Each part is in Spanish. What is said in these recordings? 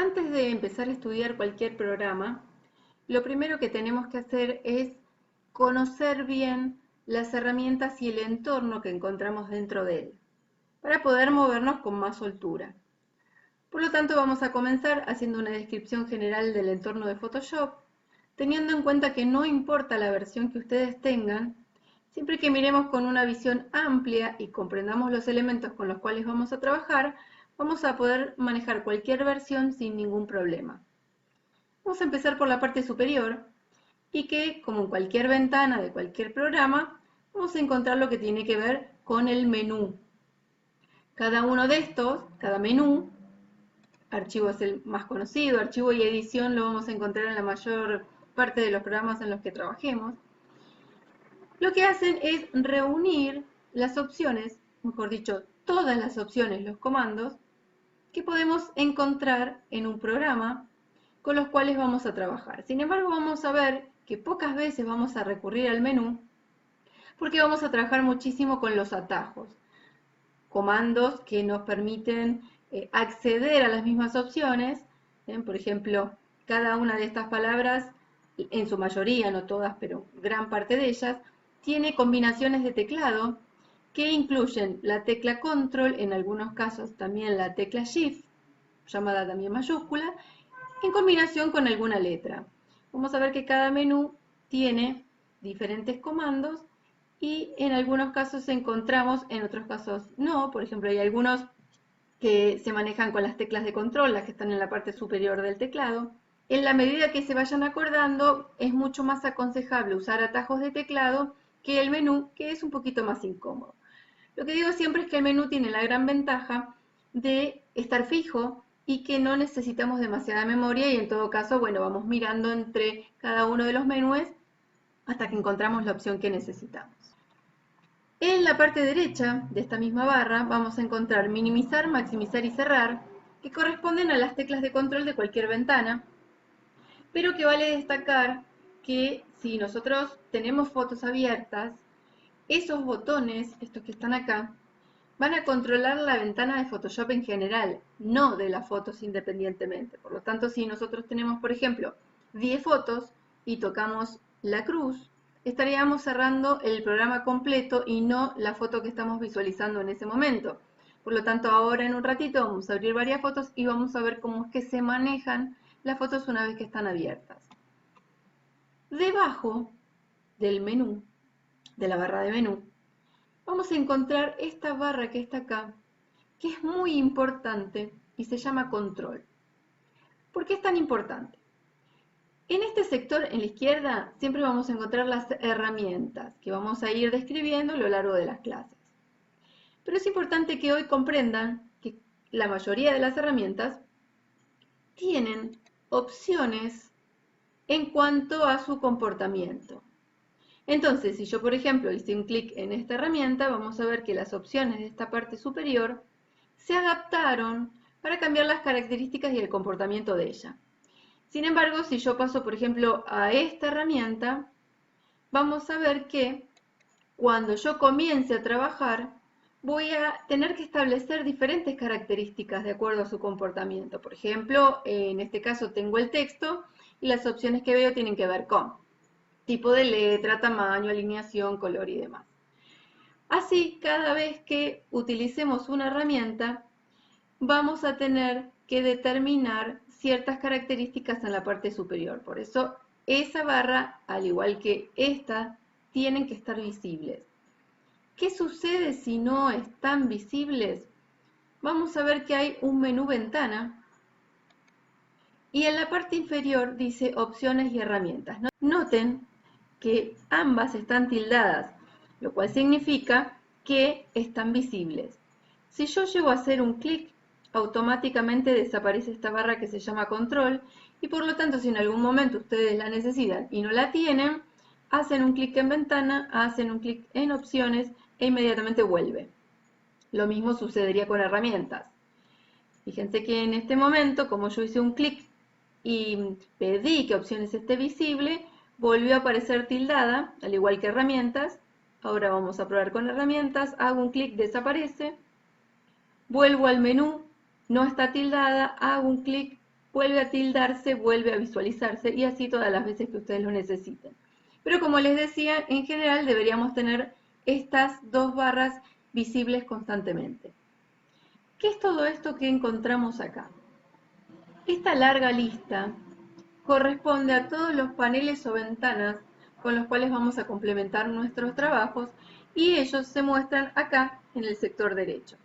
Antes de empezar a estudiar cualquier programa, lo primero que tenemos que hacer es conocer bien las herramientas y el entorno que encontramos dentro de él, para poder movernos con más soltura. Por lo tanto, vamos a comenzar haciendo una descripción general del entorno de Photoshop, teniendo en cuenta que no importa la versión que ustedes tengan, siempre que miremos con una visión amplia y comprendamos los elementos con los cuales vamos a trabajar, vamos a poder manejar cualquier versión sin ningún problema. Vamos a empezar por la parte superior y que, como en cualquier ventana de cualquier programa, vamos a encontrar lo que tiene que ver con el menú. Cada uno de estos, cada menú, archivo es el más conocido, archivo y edición lo vamos a encontrar en la mayor parte de los programas en los que trabajemos. Lo que hacen es reunir las opciones, mejor dicho, todas las opciones, los comandos, que podemos encontrar en un programa con los cuales vamos a trabajar. Sin embargo, vamos a ver que pocas veces vamos a recurrir al menú porque vamos a trabajar muchísimo con los atajos, comandos que nos permiten acceder a las mismas opciones. Por ejemplo, cada una de estas palabras, en su mayoría, no todas, pero gran parte de ellas, tiene combinaciones de teclado que incluyen la tecla Control, en algunos casos también la tecla Shift, llamada también mayúscula, en combinación con alguna letra. Vamos a ver que cada menú tiene diferentes comandos y en algunos casos encontramos, en otros casos no. Por ejemplo, hay algunos que se manejan con las teclas de control, las que están en la parte superior del teclado. En la medida que se vayan acordando, es mucho más aconsejable usar atajos de teclado que el menú, que es un poquito más incómodo. Lo que digo siempre es que el menú tiene la gran ventaja de estar fijo y que no necesitamos demasiada memoria y en todo caso, bueno, vamos mirando entre cada uno de los menús hasta que encontramos la opción que necesitamos. En la parte derecha de esta misma barra vamos a encontrar minimizar, maximizar y cerrar, que corresponden a las teclas de control de cualquier ventana, pero que vale destacar que si nosotros tenemos fotos abiertas, esos botones, estos que están acá, van a controlar la ventana de Photoshop en general, no de las fotos independientemente. Por lo tanto, si nosotros tenemos, por ejemplo, 10 fotos y tocamos la cruz, estaríamos cerrando el programa completo y no la foto que estamos visualizando en ese momento. Por lo tanto, ahora en un ratito vamos a abrir varias fotos y vamos a ver cómo es que se manejan las fotos una vez que están abiertas. Debajo del menú, de la barra de menú, vamos a encontrar esta barra que está acá, que es muy importante y se llama control. ¿Por qué es tan importante? En este sector, en la izquierda, siempre vamos a encontrar las herramientas que vamos a ir describiendo a lo largo de las clases. Pero es importante que hoy comprendan que la mayoría de las herramientas tienen opciones en cuanto a su comportamiento. Entonces, si yo, por ejemplo, hice un clic en esta herramienta, vamos a ver que las opciones de esta parte superior se adaptaron para cambiar las características y el comportamiento de ella. Sin embargo, si yo paso, por ejemplo, a esta herramienta, vamos a ver que cuando yo comience a trabajar, voy a tener que establecer diferentes características de acuerdo a su comportamiento. Por ejemplo, en este caso tengo el texto y las opciones que veo tienen que ver con tipo de letra, tamaño, alineación, color y demás. Así, cada vez que utilicemos una herramienta, vamos a tener que determinar ciertas características en la parte superior. Por eso, esa barra, al igual que esta, tienen que estar visibles. ¿Qué sucede si no están visibles? Vamos a ver que hay un menú ventana y en la parte inferior dice opciones y herramientas. Noten que ambas están tildadas, lo cual significa que están visibles. Si yo llego a hacer un clic, automáticamente desaparece esta barra que se llama control y por lo tanto si en algún momento ustedes la necesitan y no la tienen, hacen un clic en ventana, hacen un clic en opciones e inmediatamente vuelve. Lo mismo sucedería con herramientas. Fíjense que en este momento, como yo hice un clic y pedí que opciones esté visible, volvió a aparecer tildada, al igual que herramientas. Ahora vamos a probar con herramientas, hago un clic, desaparece, vuelvo al menú, no está tildada, hago un clic, vuelve a tildarse, vuelve a visualizarse y así todas las veces que ustedes lo necesiten. Pero como les decía, en general deberíamos tener estas dos barras visibles constantemente. ¿Qué es todo esto que encontramos acá? Esta larga lista corresponde a todos los paneles o ventanas con los cuales vamos a complementar nuestros trabajos y ellos se muestran acá en el sector derecho.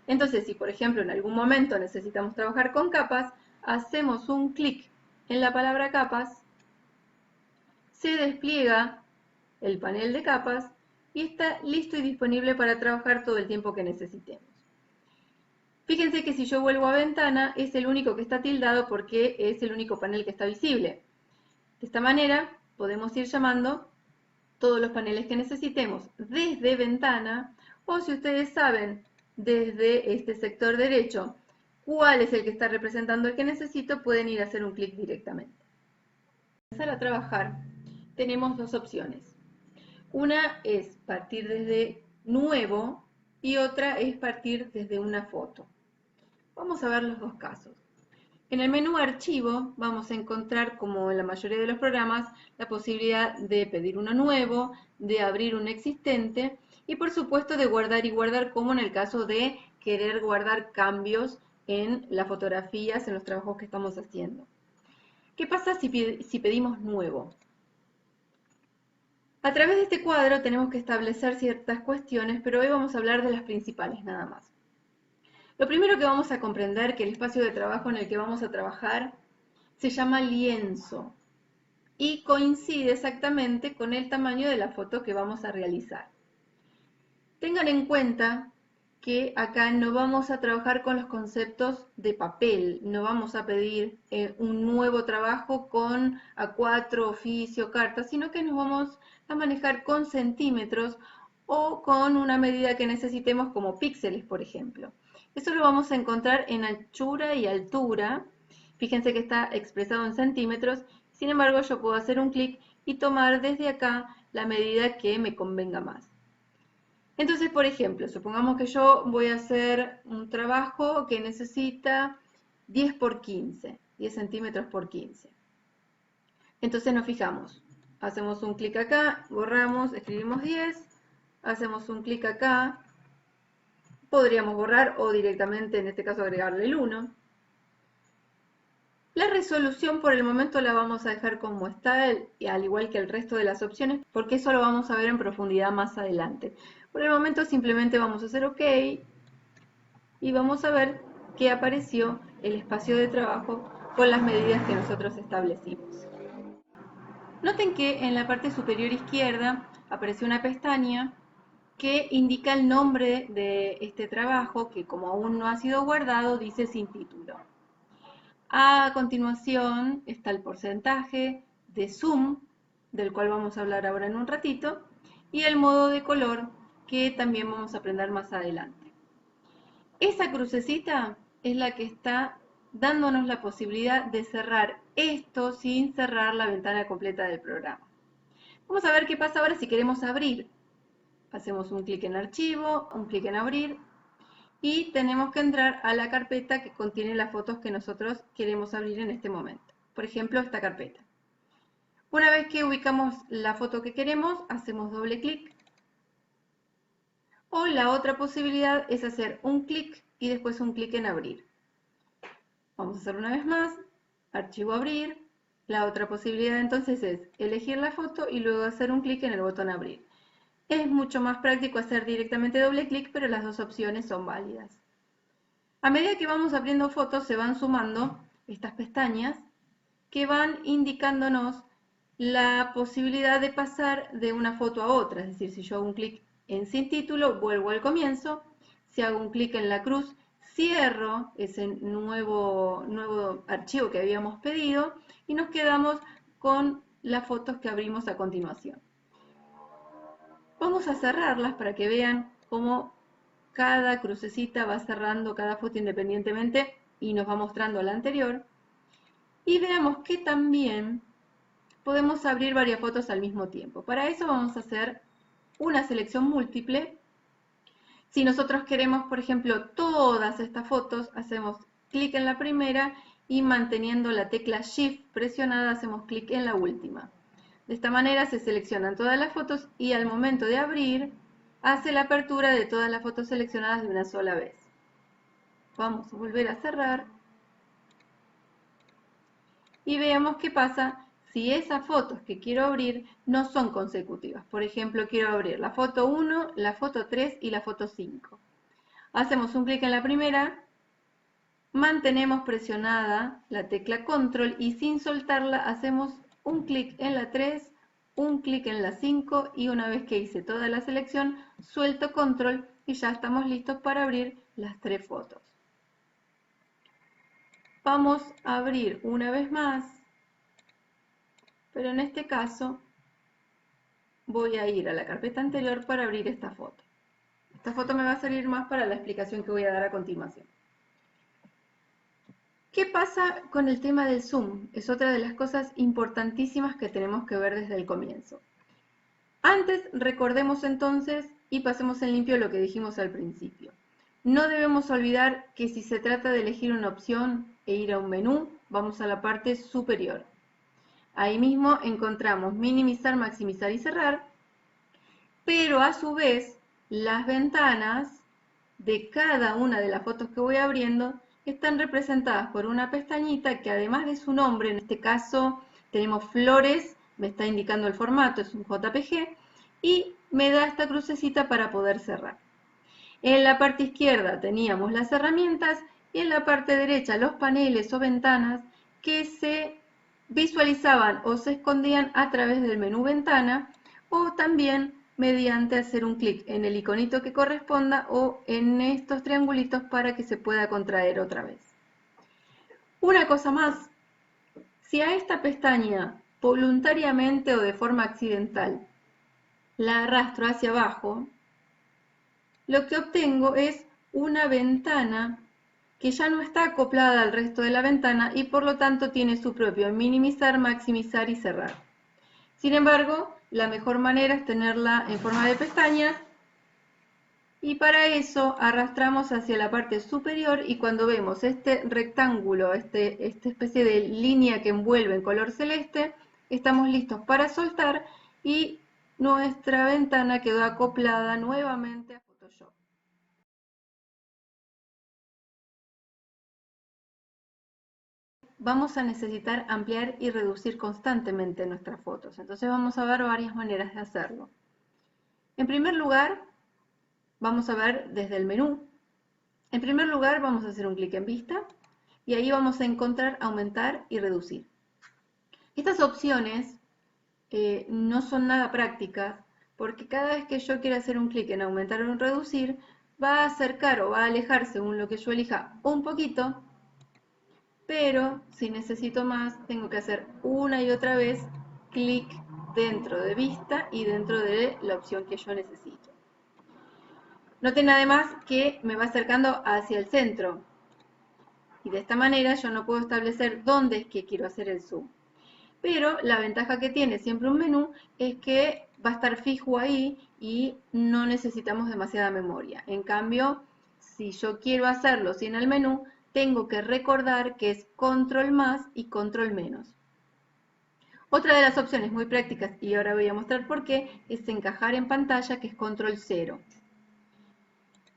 Entonces, si por ejemplo en algún momento necesitamos trabajar con capas, hacemos un clic en la palabra capas, se despliega el panel de capas y está listo y disponible para trabajar todo el tiempo que necesitemos. Fíjense que si yo vuelvo a ventana, es el único que está tildado porque es el único panel que está visible. De esta manera, podemos ir llamando todos los paneles que necesitemos desde ventana, o si ustedes saben desde este sector derecho cuál es el que está representando el que necesito, pueden ir a hacer un clic directamente. Para empezar a trabajar, tenemos dos opciones. Una es partir desde nuevo y otra es partir desde una foto. Vamos a ver los dos casos. En el menú Archivo vamos a encontrar, como en la mayoría de los programas, la posibilidad de pedir uno nuevo, de abrir un existente y por supuesto de guardar y guardar, como en el caso de querer guardar cambios en las fotografías, en los trabajos que estamos haciendo. ¿Qué pasa si pedimos nuevo? A través de este cuadro tenemos que establecer ciertas cuestiones, pero hoy vamos a hablar de las principales nada más. Lo primero que vamos a comprender que el espacio de trabajo en el que vamos a trabajar se llama lienzo y coincide exactamente con el tamaño de la foto que vamos a realizar. Tengan en cuenta que acá no vamos a trabajar con los conceptos de papel, no vamos a pedir un nuevo trabajo con A4, oficio, carta, sino que nos vamos a manejar con centímetros o con una medida que necesitemos como píxeles, por ejemplo. Eso lo vamos a encontrar en anchura y altura. Fíjense que está expresado en centímetros, sin embargo yo puedo hacer un clic y tomar desde acá la medida que me convenga más. Entonces, por ejemplo, supongamos que yo voy a hacer un trabajo que necesita 10 por 15, 10 centímetros por 15. Entonces nos fijamos, hacemos un clic acá, borramos, escribimos 10, hacemos un clic acá, podríamos borrar o directamente en este caso agregarle el 1. La resolución por el momento la vamos a dejar como está, al igual que el resto de las opciones, porque eso lo vamos a ver en profundidad más adelante. Por el momento simplemente vamos a hacer OK y vamos a ver que apareció el espacio de trabajo con las medidas que nosotros establecimos. Noten que en la parte superior izquierda apareció una pestaña que indica el nombre de este trabajo, que como aún no ha sido guardado, dice sin título. A continuación está el porcentaje de zoom, del cual vamos a hablar ahora en un ratito, y el modo de color, que también vamos a aprender más adelante. Esa crucecita es la que está dándonos la posibilidad de cerrar esto sin cerrar la ventana completa del programa. Vamos a ver qué pasa ahora si queremos abrir. Hacemos un clic en archivo, un clic en abrir, y tenemos que entrar a la carpeta que contiene las fotos que nosotros queremos abrir en este momento. Por ejemplo, esta carpeta. Una vez que ubicamos la foto que queremos, hacemos doble clic. O la otra posibilidad es hacer un clic y después un clic en abrir. Vamos a hacer una vez más, archivo abrir. La otra posibilidad entonces es elegir la foto y luego hacer un clic en el botón abrir. Es mucho más práctico hacer directamente doble clic, pero las dos opciones son válidas. A medida que vamos abriendo fotos se van sumando estas pestañas que van indicándonos la posibilidad de pasar de una foto a otra. Es decir, si yo hago un clic en sin título, vuelvo al comienzo. Si hago un clic en la cruz, cierro ese nuevo archivo que habíamos pedido y nos quedamos con las fotos que abrimos a continuación. Vamos a cerrarlas para que vean cómo cada crucecita va cerrando cada foto independientemente y nos va mostrando la anterior. Y veamos que también podemos abrir varias fotos al mismo tiempo. Para eso vamos a hacer una selección múltiple. Si nosotros queremos, por ejemplo, todas estas fotos, hacemos clic en la primera y manteniendo la tecla Shift presionada hacemos clic en la última. De esta manera se seleccionan todas las fotos y al momento de abrir hace la apertura de todas las fotos seleccionadas de una sola vez. Vamos a volver a cerrar y veamos qué pasa si esas fotos que quiero abrir no son consecutivas. Por ejemplo, quiero abrir la foto 1, la foto 3 y la foto 5. Hacemos un clic en la primera, mantenemos presionada la tecla Control y sin soltarla hacemos un clic en la 3, un clic en la 5 y una vez que hice toda la selección, suelto Control y ya estamos listos para abrir las 3 fotos. Vamos a abrir una vez más, pero en este caso voy a ir a la carpeta anterior para abrir esta foto. Esta foto me va a servir más para la explicación que voy a dar a continuación. ¿Qué pasa con el tema del zoom? Es otra de las cosas importantísimas que tenemos que ver desde el comienzo. Antes, recordemos entonces y pasemos en limpio lo que dijimos al principio. No debemos olvidar que si se trata de elegir una opción e ir a un menú, vamos a la parte superior. Ahí mismo encontramos minimizar, maximizar y cerrar, pero a su vez las ventanas de cada una de las fotos que voy abriendo están representadas por una pestañita que además de su nombre, en este caso tenemos flores, me está indicando el formato, es un JPG, y me da esta crucecita para poder cerrar. En la parte izquierda teníamos las herramientas y en la parte derecha los paneles o ventanas que se visualizaban o se escondían a través del menú ventana o también mediante hacer un clic en el iconito que corresponda o en estos triangulitos para que se pueda contraer otra vez. Una cosa más, si a esta pestaña voluntariamente o de forma accidental la arrastro hacia abajo, lo que obtengo es una ventana que ya no está acoplada al resto de la ventana y por lo tanto tiene su propio minimizar, maximizar y cerrar. Sin embargo, la mejor manera es tenerla en forma de pestaña y para eso arrastramos hacia la parte superior y cuando vemos este rectángulo, esta especie de línea que envuelve en color celeste, estamos listos para soltar y nuestra ventana quedó acoplada nuevamente a Photoshop. Vamos a necesitar ampliar y reducir constantemente nuestras fotos. Entonces vamos a ver varias maneras de hacerlo. En primer lugar, vamos a ver desde el menú. En primer lugar, vamos a hacer un clic en vista y ahí vamos a encontrar aumentar y reducir. Estas opciones no son nada prácticas porque cada vez que yo quiera hacer un clic en aumentar o en reducir, va a acercar o va a alejar según lo que yo elija un poquito, pero si necesito más tengo que hacer una y otra vez clic dentro de vista y dentro de la opción que yo necesito. Noten además que me va acercando hacia el centro y de esta manera yo no puedo establecer dónde es que quiero hacer el zoom. Pero la ventaja que tiene siempre un menú es que va a estar fijo ahí y no necesitamos demasiada memoria. En cambio, si yo quiero hacerlo sin el menú, tengo que recordar que es control más y control menos. Otra de las opciones muy prácticas, y ahora voy a mostrar por qué, es encajar en pantalla, que es control 0.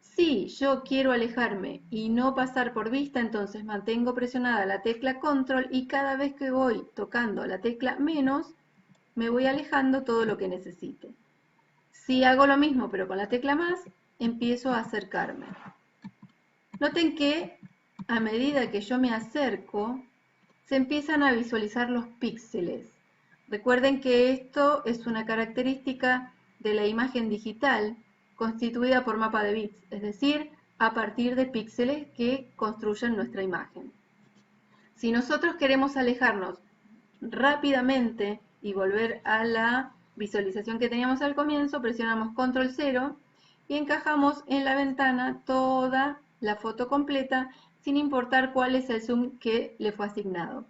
Si yo quiero alejarme y no pasar por vista, entonces mantengo presionada la tecla control y cada vez que voy tocando la tecla menos, me voy alejando todo lo que necesite. Si hago lo mismo pero con la tecla más, empiezo a acercarme. Noten que a medida que yo me acerco, se empiezan a visualizar los píxeles. Recuerden que esto es una característica de la imagen digital constituida por mapa de bits, es decir, a partir de píxeles que construyen nuestra imagen. Si nosotros queremos alejarnos rápidamente y volver a la visualización que teníamos al comienzo, presionamos control 0 y encajamos en la ventana toda la foto completa sin importar cuál es el zoom que le fue asignado.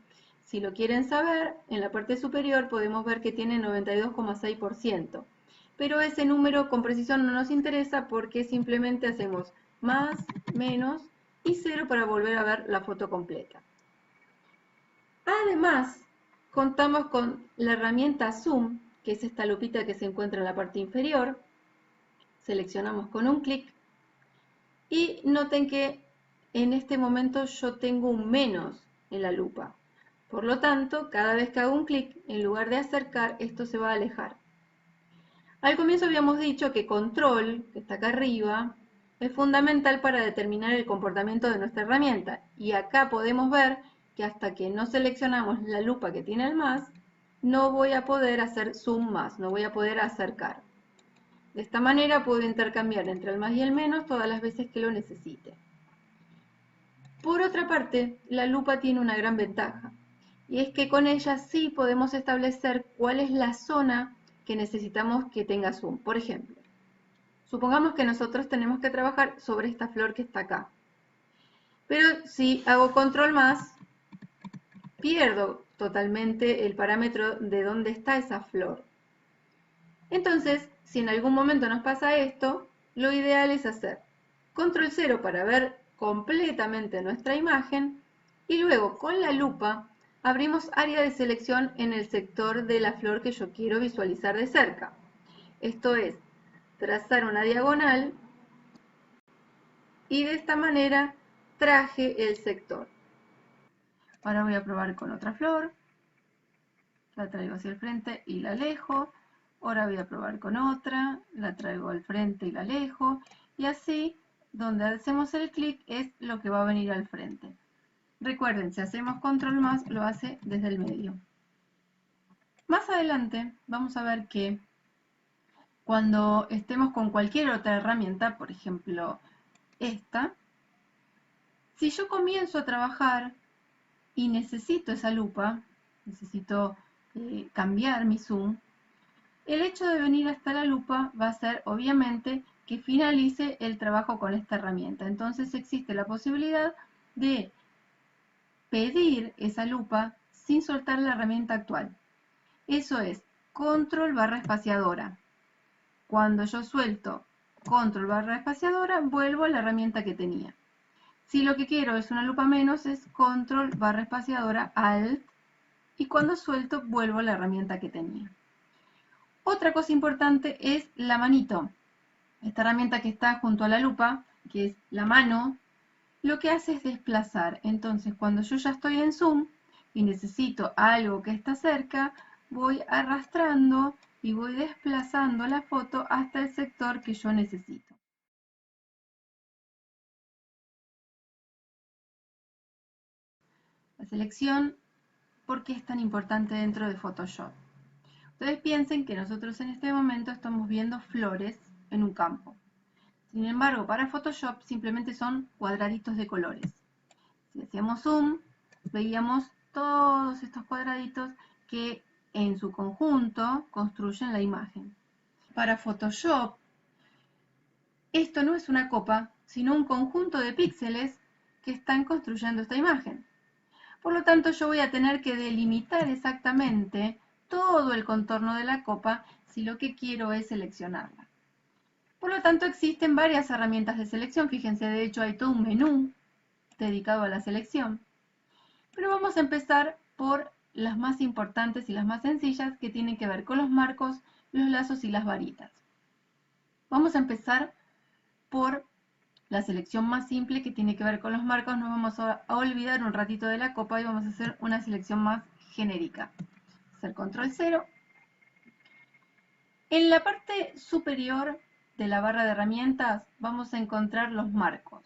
Si lo quieren saber, en la parte superior podemos ver que tiene 92,6%, pero ese número con precisión no nos interesa porque simplemente hacemos más, menos y 0 para volver a ver la foto completa. Además, contamos con la herramienta Zoom, que es esta lupita que se encuentra en la parte inferior. Seleccionamos con un clic y noten que en este momento yo tengo un menos en la lupa. Por lo tanto, cada vez que hago un clic, en lugar de acercar, esto se va a alejar. Al comienzo habíamos dicho que control, que está acá arriba, es fundamental para determinar el comportamiento de nuestra herramienta. Y acá podemos ver que hasta que no seleccionamos la lupa que tiene el más, no voy a poder hacer zoom más, no voy a poder acercar. De esta manera puedo intercambiar entre el más y el menos todas las veces que lo necesite. Por otra parte, la lupa tiene una gran ventaja, y es que con ella sí podemos establecer cuál es la zona que necesitamos que tenga zoom. Por ejemplo, supongamos que nosotros tenemos que trabajar sobre esta flor que está acá. Pero si hago control más, pierdo totalmente el parámetro de dónde está esa flor. Entonces, si en algún momento nos pasa esto, lo ideal es hacer control 0 para ver completamente nuestra imagen y luego con la lupa abrimos área de selección en el sector de la flor que yo quiero visualizar de cerca. Esto es, trazar una diagonal y de esta manera traje el sector. Ahora voy a probar con otra flor. La traigo hacia el frente y la alejo. Ahora voy a probar con otra. La traigo al frente y la alejo. Y así, donde hacemos el clic es lo que va a venir al frente. Recuerden, si hacemos control más, lo hace desde el medio. Más adelante vamos a ver que cuando estemos con cualquier otra herramienta, por ejemplo esta, si yo comienzo a trabajar y necesito esa lupa, necesito cambiar mi zoom, el hecho de venir hasta la lupa va a ser obviamente que finalice el trabajo con esta herramienta. Entonces existe la posibilidad de pedir esa lupa sin soltar la herramienta actual. Eso es control barra espaciadora. Cuando yo suelto control barra espaciadora, vuelvo a la herramienta que tenía. Si lo que quiero es una lupa menos, es control barra espaciadora alt, y cuando suelto vuelvo a la herramienta que tenía. Otra cosa importante es la manito. Esta herramienta que está junto a la lupa, que es la mano, lo que hace es desplazar. Entonces, cuando yo ya estoy en zoom y necesito algo que está cerca, voy arrastrando y voy desplazando la foto hasta el sector que yo necesito. La selección, ¿por qué es tan importante dentro de Photoshop? Ustedes piensen que nosotros en este momento estamos viendo flores en un campo. Sin embargo, para Photoshop simplemente son cuadraditos de colores. Si hacíamos zoom, veíamos todos estos cuadraditos que en su conjunto construyen la imagen. Para Photoshop, esto no es una copa, sino un conjunto de píxeles que están construyendo esta imagen. Por lo tanto, yo voy a tener que delimitar exactamente todo el contorno de la copa si lo que quiero es seleccionarla. Por lo tanto, existen varias herramientas de selección. Fíjense, de hecho hay todo un menú dedicado a la selección. Pero vamos a empezar por las más importantes y las más sencillas, que tienen que ver con los marcos, los lazos y las varitas. Vamos a empezar por la selección más simple, que tiene que ver con los marcos. Nos vamos a olvidar un ratito de la copa y vamos a hacer una selección más genérica. Hacer control 0. En la parte superior de la barra de herramientas vamos a encontrar los marcos.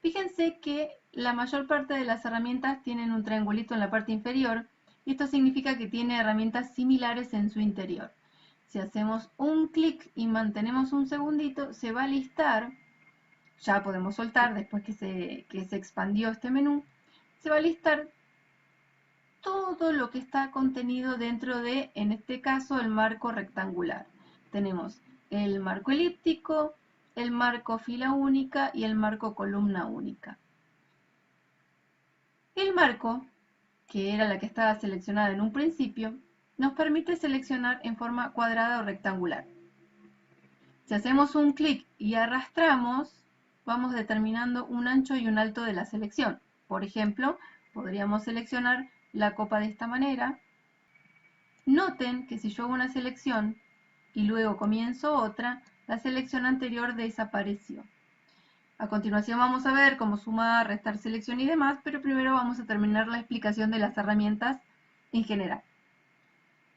Fíjense que la mayor parte de las herramientas tienen un triangulito en la parte inferior, y esto significa que tiene herramientas similares en su interior. Si hacemos un clic y mantenemos un segundito, se va a listar, ya podemos soltar después que se expandió este menú, se va a listar todo lo que está contenido dentro de, en este caso, el marco rectangular. Tenemos el marco elíptico, el marco fila única y el marco columna única. El marco, que era la que estaba seleccionada en un principio, nos permite seleccionar en forma cuadrada o rectangular. Si hacemos un clic y arrastramos, vamos determinando un ancho y un alto de la selección. Por ejemplo, podríamos seleccionar la copa de esta manera. Noten que si yo hago una selección y luego comienzo otra, la selección anterior desapareció. A continuación vamos a ver cómo sumar, restar selección y demás, pero primero vamos a terminar la explicación de las herramientas en general.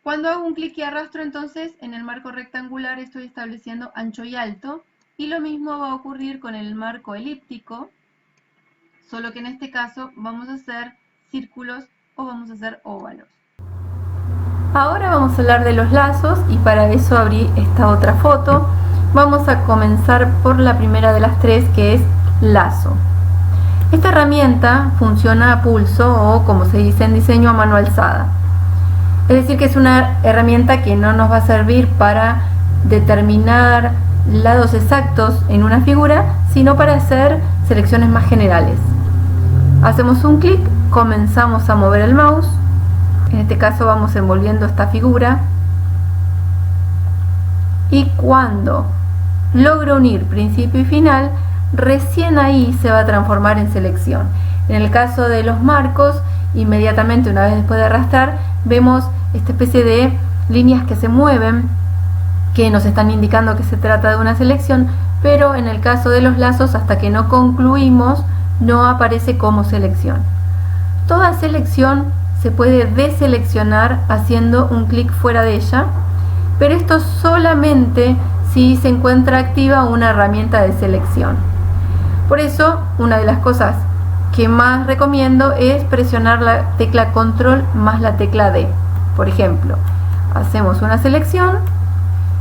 Cuando hago un clic y arrastro, entonces en el marco rectangular estoy estableciendo ancho y alto, y lo mismo va a ocurrir con el marco elíptico, solo que en este caso vamos a hacer círculos o vamos a hacer óvalos. Ahora vamos a hablar de los lazos y para eso abrí esta otra foto. Vamos a comenzar por la primera de las tres, que es lazo. Esta herramienta funciona a pulso o, como se dice en diseño, a mano alzada. Es decir, que es una herramienta que no nos va a servir para determinar lados exactos en una figura, sino para hacer selecciones más generales. Hacemos un clic, comenzamos a mover el mouse. En este caso vamos envolviendo esta figura. Y cuando logro unir principio y final, recién ahí se va a transformar en selección. En el caso de los marcos, inmediatamente una vez después de arrastrar, vemos esta especie de líneas que se mueven, que nos están indicando que se trata de una selección, pero en el caso de los lazos, hasta que no concluimos, no aparece como selección. Toda selección se puede deseleccionar haciendo un clic fuera de ella, pero esto solamente si se encuentra activa una herramienta de selección. Por eso, una de las cosas que más recomiendo es presionar la tecla control más la tecla D. Por ejemplo, hacemos una selección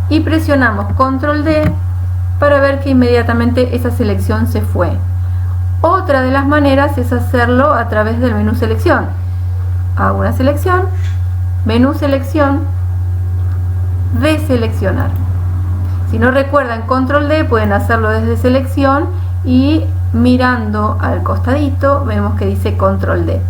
y presionamos control D para ver que inmediatamente esa selección se fue. Otra de las maneras es hacerlo a través del menú selección. Hago una selección, menú selección, deseleccionar. Si no recuerdan control D, pueden hacerlo desde selección y mirando al costadito vemos que dice control D.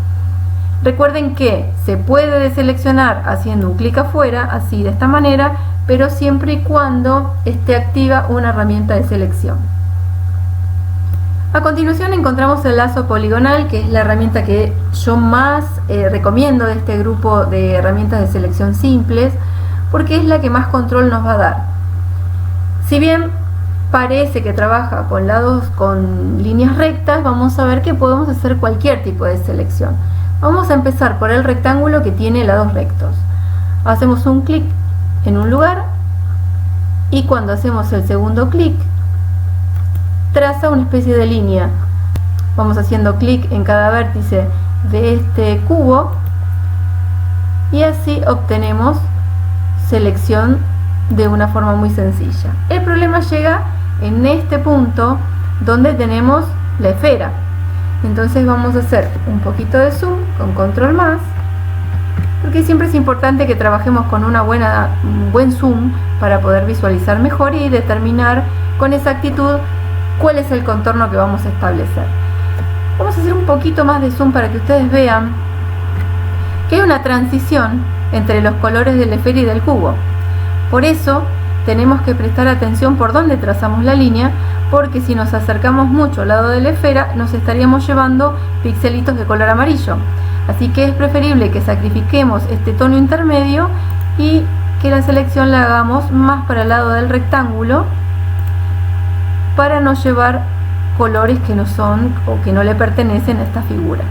Recuerden que se puede deseleccionar haciendo un clic afuera, así de esta manera, pero siempre y cuando esté activa una herramienta de selección. A continuación encontramos el lazo poligonal, que es la herramienta que yo más recomiendo de este grupo de herramientas de selección simples, porque es la que más control nos va a dar. Si bien parece que trabaja con lados con líneas rectas, vamos a ver que podemos hacer cualquier tipo de selección. Vamos a empezar por el rectángulo que tiene lados rectos. Hacemos un clic en un lugar y cuando hacemos el segundo clic traza una especie de línea. Vamos haciendo clic en cada vértice de este cubo y así obtenemos selección de una forma muy sencilla. El problema llega en este punto donde tenemos la esfera. Entonces vamos a hacer un poquito de zoom con control más, porque siempre es importante que trabajemos con un buen zoom para poder visualizar mejor y determinar con exactitud cuál es el contorno que vamos a establecer. Vamos a hacer un poquito más de zoom para que ustedes vean que hay una transición entre los colores de la esfera y del cubo. Por eso tenemos que prestar atención por dónde trazamos la línea, porque si nos acercamos mucho al lado de la esfera nos estaríamos llevando pixelitos de color amarillo. Así que es preferible que sacrifiquemos este tono intermedio y que la selección la hagamos más para el lado del rectángulo, para no llevar colores que no son o que no le pertenecen a esta figura.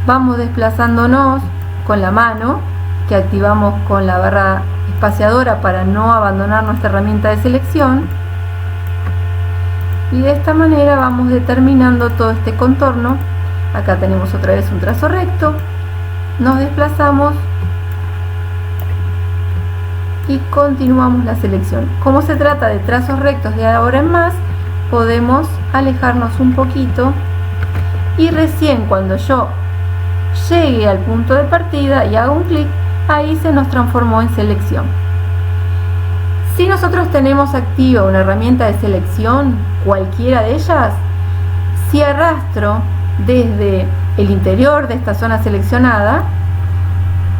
Vamos desplazándonos con la mano, que activamos con la barra espaciadora para no abandonar nuestra herramienta de selección, y de esta manera vamos determinando todo este contorno. Acá tenemos otra vez un trazo recto, nos desplazamos y continuamos la selección. Como se trata de trazos rectos de ahora en más, podemos alejarnos un poquito y recién cuando yo llegue al punto de partida y hago un clic, ahí se nos transformó en selección. Si nosotros tenemos activa una herramienta de selección, cualquiera de ellas, si arrastro desde el interior de esta zona seleccionada,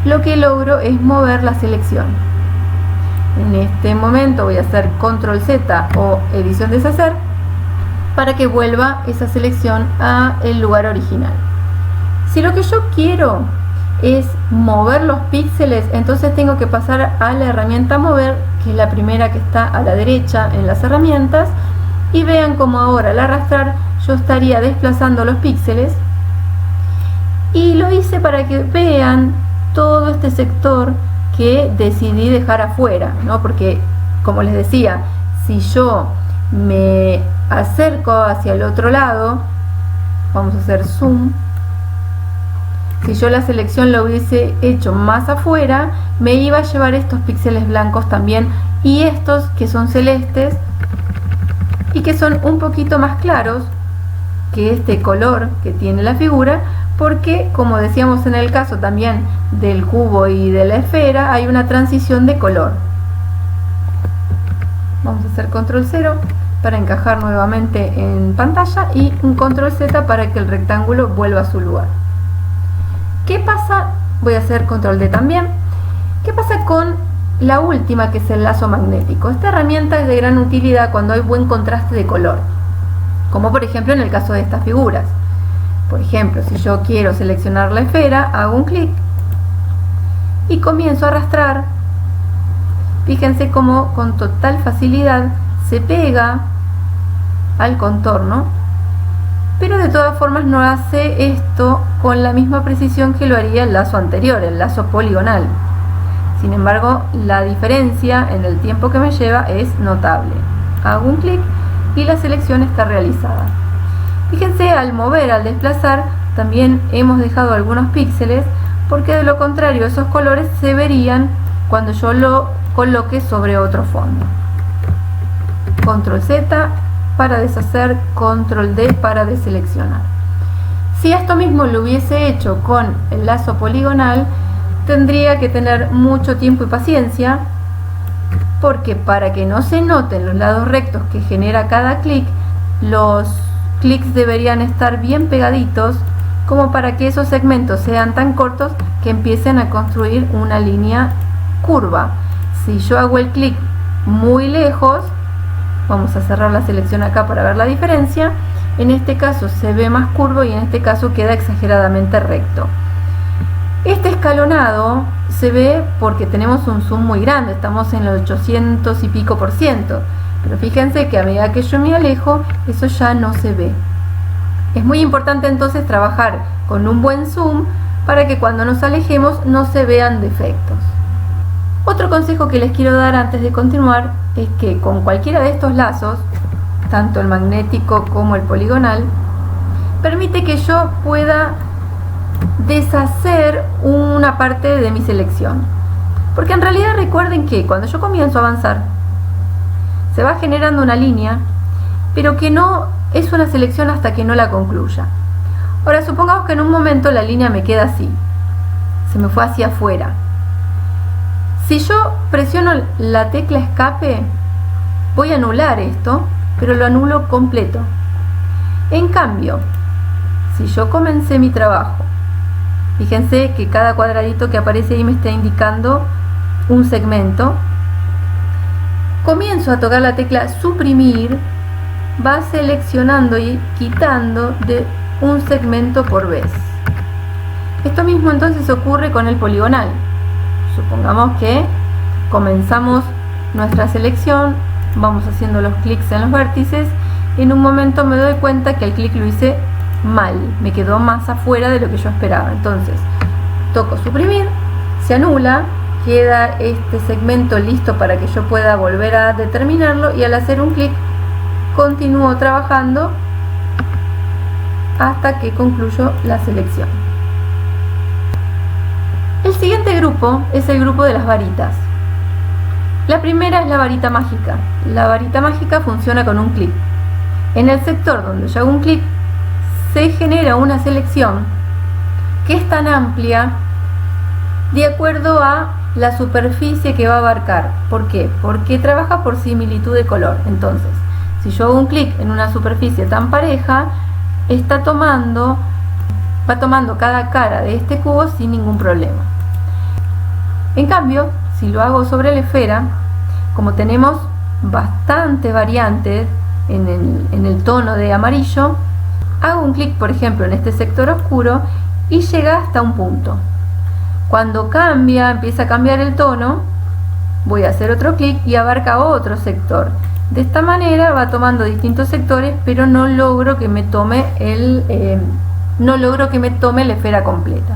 lo que logro es mover la selección. En este momento voy a hacer control Z o edición deshacer para que vuelva esa selección al lugar original. Si lo que yo quiero es mover los píxeles, entonces tengo que pasar a la herramienta mover, que es la primera que está a la derecha en las herramientas, y vean como ahora al arrastrar yo estaría desplazando los píxeles, y lo hice para que vean todo este sector que decidí dejar afuera, ¿no? Porque como les decía, si yo me acerco hacia el otro lado, vamos a hacer zoom. Si yo la selección la hubiese hecho más afuera, me iba a llevar estos píxeles blancos también, y estos que son celestes y que son un poquito más claros que este color que tiene la figura, porque como decíamos en el caso también del cubo y de la esfera, hay una transición de color. Vamos a hacer control 0 para encajar nuevamente en pantalla y un control Z para que el rectángulo vuelva a su lugar. ¿Qué pasa? Voy a hacer control D también. ¿Qué pasa con la última, que es el lazo magnético? Esta herramienta es de gran utilidad cuando hay buen contraste de color, como por ejemplo en el caso de estas figuras. Por ejemplo, si yo quiero seleccionar la esfera, hago un clic y comienzo a arrastrar. Fíjense cómo con total facilidad se pega al contorno, pero de todas formas no hace esto con la misma precisión que lo haría el lazo anterior, el lazo poligonal. Sin embargo, la diferencia en el tiempo que me lleva es notable. Hago un clic y la selección está realizada. Fíjense, al mover, al desplazar, también hemos dejado algunos píxeles, porque de lo contrario esos colores se verían cuando yo lo coloque sobre otro fondo. Control Z para deshacer, control D para deseleccionar. Si esto mismo lo hubiese hecho con el lazo poligonal, tendría que tener mucho tiempo y paciencia, porque para que no se noten los lados rectos que genera cada clic, los clics deberían estar bien pegaditos, como para que esos segmentos sean tan cortos que empiecen a construir una línea curva. Si yo hago el clic muy lejos, vamos a cerrar la selección acá para ver la diferencia, en este caso se ve más curvo y en este caso queda exageradamente recto. Este escalonado se ve porque tenemos un zoom muy grande, estamos en los 800 y pico %, pero fíjense que a medida que yo me alejo, eso ya no se ve. Es muy importante entonces trabajar con un buen zoom para que cuando nos alejemos no se vean defectos. Otro consejo que les quiero dar antes de continuar es que con cualquiera de estos lazos, tanto el magnético como el poligonal, permite que yo pueda deshacer una parte de mi selección. Porque en realidad recuerden que cuando yo comienzo a avanzar, se va generando una línea, pero que no es una selección hasta que no la concluya. Ahora supongamos que en un momento la línea me queda así, se me fue hacia afuera. Si yo presiono la tecla escape, voy a anular esto, pero lo anulo completo. En cambio, si yo comencé mi trabajo, fíjense que cada cuadradito que aparece ahí me está indicando un segmento. Comienzo a tocar la tecla suprimir, va seleccionando y quitando de un segmento por vez. Esto mismo entonces ocurre con el poligonal. Supongamos que comenzamos nuestra selección, vamos haciendo los clics en los vértices y en un momento me doy cuenta que el clic lo hice mal, me quedó más afuera de lo que yo esperaba. Entonces toco suprimir, se anula, queda este segmento listo para que yo pueda volver a determinarlo, y al hacer un clic continúo trabajando hasta que concluyo la selección. El siguiente grupo es el grupo de las varitas. La primera es la varita mágica. La varita mágica funciona con un clic. En el sector donde yo hago un clic, se genera una selección que es tan amplia de acuerdo a la superficie que va a abarcar. ¿Por qué? Porque trabaja por similitud de color. Entonces, si yo hago un clic en una superficie tan pareja, va tomando cada cara de este cubo sin ningún problema. En cambio, si lo hago sobre la esfera, como tenemos bastantes variantes en el tono de amarillo, hago un clic, por ejemplo, en este sector oscuro y llega hasta un punto. Cuando empieza a cambiar el tono, voy a hacer otro clic y abarca otro sector. De esta manera va tomando distintos sectores, pero no logro que me tome la esfera completa.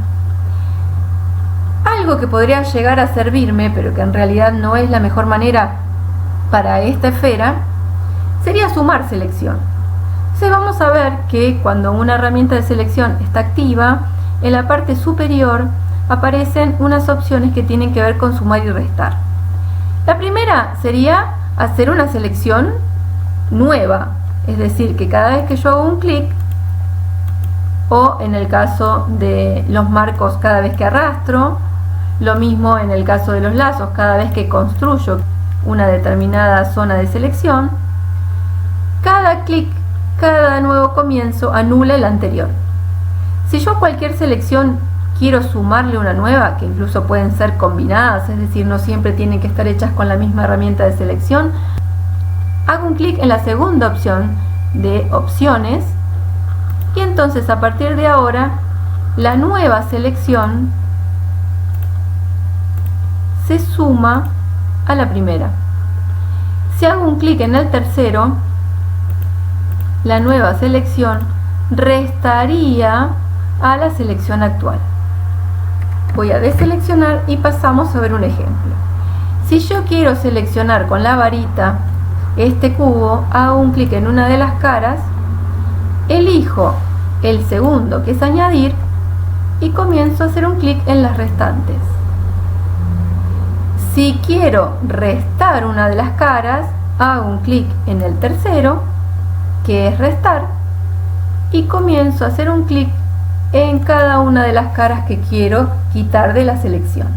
Algo que podría llegar a servirme, pero que en realidad no es la mejor manera para esta esfera, sería sumar selección. Entonces vamos a ver que cuando una herramienta de selección está activa, en la parte superior aparecen unas opciones que tienen que ver con sumar y restar. La primera sería hacer una selección nueva, es decir, que cada vez que yo hago un clic, o en el caso de los marcos cada vez que arrastro, lo mismo en el caso de los lazos, cada vez que construyo una determinada zona de selección, cada clic, cada nuevo comienzo anula el anterior. Si yo a cualquier selección quiero sumarle una nueva, que incluso pueden ser combinadas, es decir, no siempre tienen que estar hechas con la misma herramienta de selección, hago un clic en la segunda opción de opciones y entonces a partir de ahora la nueva selección se suma a la primera. Si hago un clic en el tercero, la nueva selección restaría a la selección actual. Voy a deseleccionar y pasamos a ver un ejemplo. Si yo quiero seleccionar con la varita este cubo, hago un clic en una de las caras, elijo el segundo, que es añadir, y comienzo a hacer un clic en las restantes. Si quiero restar una de las caras, hago un clic en el tercero, que es restar, y comienzo a hacer un clic en cada una de las caras que quiero quitar de la selección.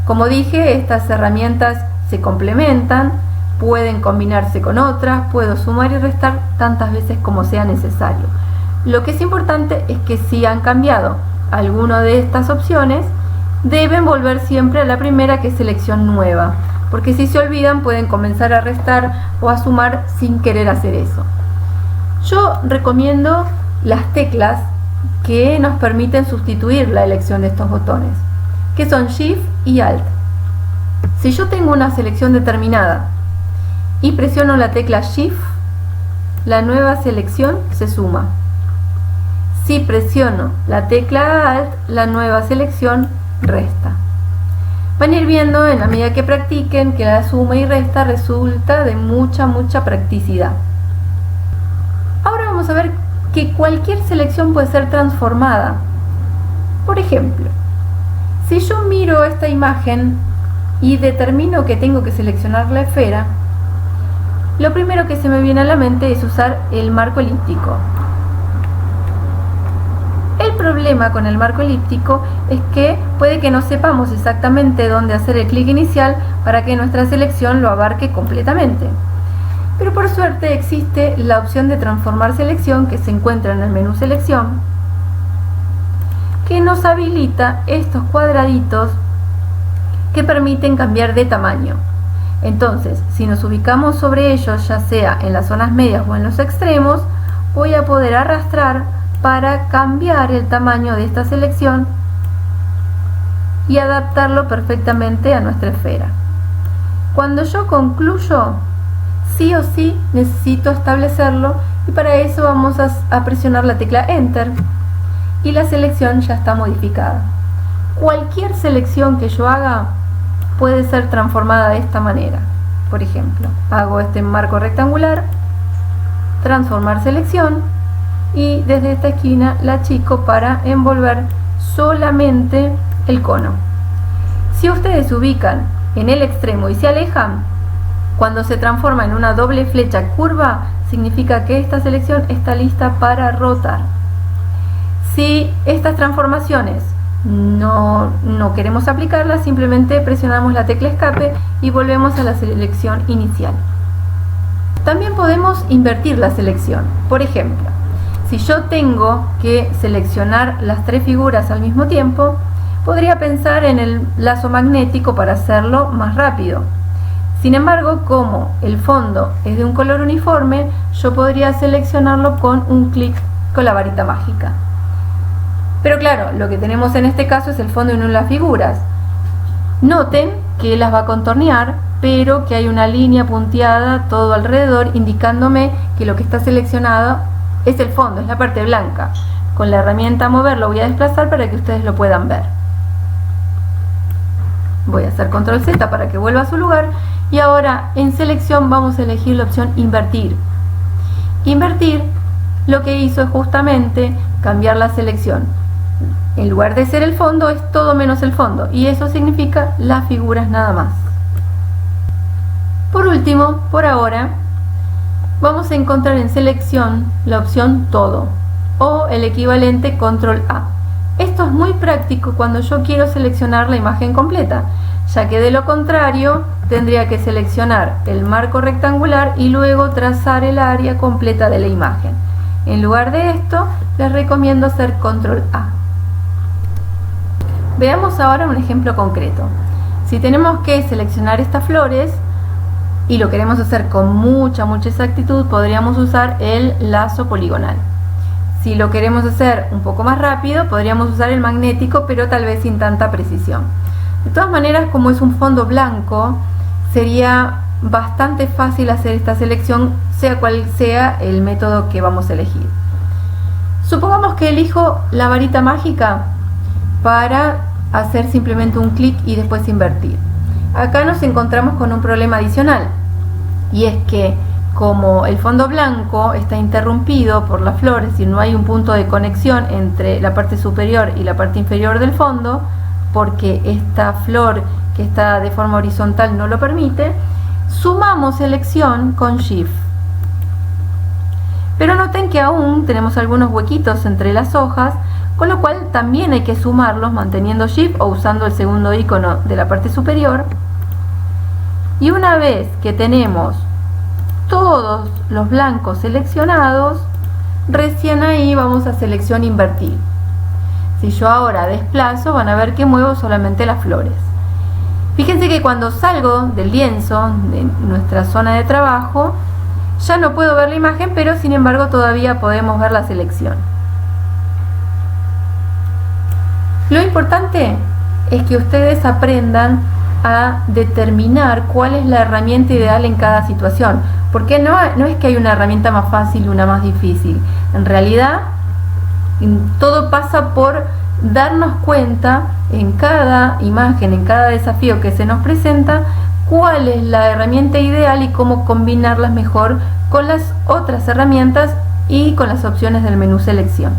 Como dije, estas herramientas se complementan, pueden combinarse con otras, puedo sumar y restar tantas veces como sea necesario. Lo que es importante es que si han cambiado alguna de estas opciones, deben volver siempre a la primera, que es selección nueva, porque si se olvidan pueden comenzar a restar o a sumar sin querer hacer eso. Yo recomiendo las teclas que nos permiten sustituir la elección de estos botones, que son Shift y Alt. Si yo tengo una selección determinada y presiono la tecla Shift, la nueva selección se suma. Si presiono la tecla Alt, la nueva selección resta. Van a ir viendo en la medida que practiquen que la suma y resta resulta de mucha practicidad. Ahora vamos a ver que cualquier selección puede ser transformada. Por ejemplo, si yo miro esta imagen y determino que tengo que seleccionar la esfera, lo primero que se me viene a la mente es usar el marco elíptico. El problema con el marco elíptico es que puede que no sepamos exactamente dónde hacer el clic inicial para que nuestra selección lo abarque completamente. Pero por suerte existe la opción de transformar selección, que se encuentra en el menú selección, que nos habilita estos cuadraditos que permiten cambiar de tamaño. Entonces, si nos ubicamos sobre ellos, ya sea en las zonas medias o en los extremos, voy a poder arrastrar para cambiar el tamaño de esta selección y adaptarlo perfectamente a nuestra esfera. Cuando yo concluyo, sí o sí necesito establecerlo, y para eso vamos a presionar la tecla Enter y la selección ya está modificada. Cualquier selección que yo haga puede ser transformada de esta manera. Por ejemplo, hago este marco rectangular, transformar selección, y desde esta esquina la achico para envolver solamente el cono. Si ustedes se ubican en el extremo y se alejan, cuando se transforma en una doble flecha curva, significa que esta selección está lista para rotar. Si estas transformaciones no queremos aplicarlas, simplemente presionamos la tecla escape y volvemos a la selección inicial. También podemos invertir la selección. Por ejemplo, si yo tengo que seleccionar las tres figuras al mismo tiempo, podría pensar en el lazo magnético para hacerlo más rápido. Sin embargo, como el fondo es de un color uniforme, yo podría seleccionarlo con un clic con la varita mágica. Pero claro, lo que tenemos en este caso es el fondo y no las figuras. Noten que las va a contornear, pero que hay una línea punteada todo alrededor indicándome que lo que está seleccionado es el fondo, es la parte blanca. Con la herramienta mover lo voy a desplazar para que ustedes lo puedan ver. Voy a hacer control Z para que vuelva a su lugar y ahora en selección vamos a elegir la opción invertir. Invertir lo que hizo es justamente cambiar la selección. En lugar de ser el fondo es todo menos el fondo y eso significa las figuras nada más. Por último, por ahora, vamos a encontrar en selección la opción todo o el equivalente control A. Esto es muy práctico cuando yo quiero seleccionar la imagen completa, ya que de lo contrario tendría que seleccionar el marco rectangular y luego trazar el área completa de la imagen. En lugar de esto, les recomiendo hacer control A. Veamos ahora un ejemplo concreto. Si tenemos que seleccionar estas flores y lo queremos hacer con mucha exactitud, podríamos usar el lazo poligonal. Si lo queremos hacer un poco más rápido, podríamos usar el magnético, pero tal vez sin tanta precisión. De todas maneras, como es un fondo blanco, sería bastante fácil hacer esta selección, sea cual sea el método que vamos a elegir. Supongamos que elijo la varita mágica para hacer simplemente un clic y después invertir. Acá nos encontramos con un problema adicional, y es que como el fondo blanco está interrumpido por las flores y no hay un punto de conexión entre la parte superior y la parte inferior del fondo, porque esta flor que está de forma horizontal no lo permite, sumamos selección con Shift. Pero noten que aún tenemos algunos huequitos entre las hojas, con lo cual también hay que sumarlos manteniendo Shift o usando el segundo icono de la parte superior. Y una vez que tenemos todos los blancos seleccionados, recién ahí vamos a selección invertir. Si yo ahora desplazo, van a ver que muevo solamente las flores. Fíjense que cuando salgo del lienzo de nuestra zona de trabajo, ya no puedo ver la imagen, pero sin embargo todavía podemos ver la selección. Lo importante es que ustedes aprendan a determinar cuál es la herramienta ideal en cada situación, porque no es que hay una herramienta más fácil y una más difícil. En realidad todo pasa por darnos cuenta en cada imagen, en cada desafío que se nos presenta, cuál es la herramienta ideal y cómo combinarlas mejor con las otras herramientas y con las opciones del menú selección.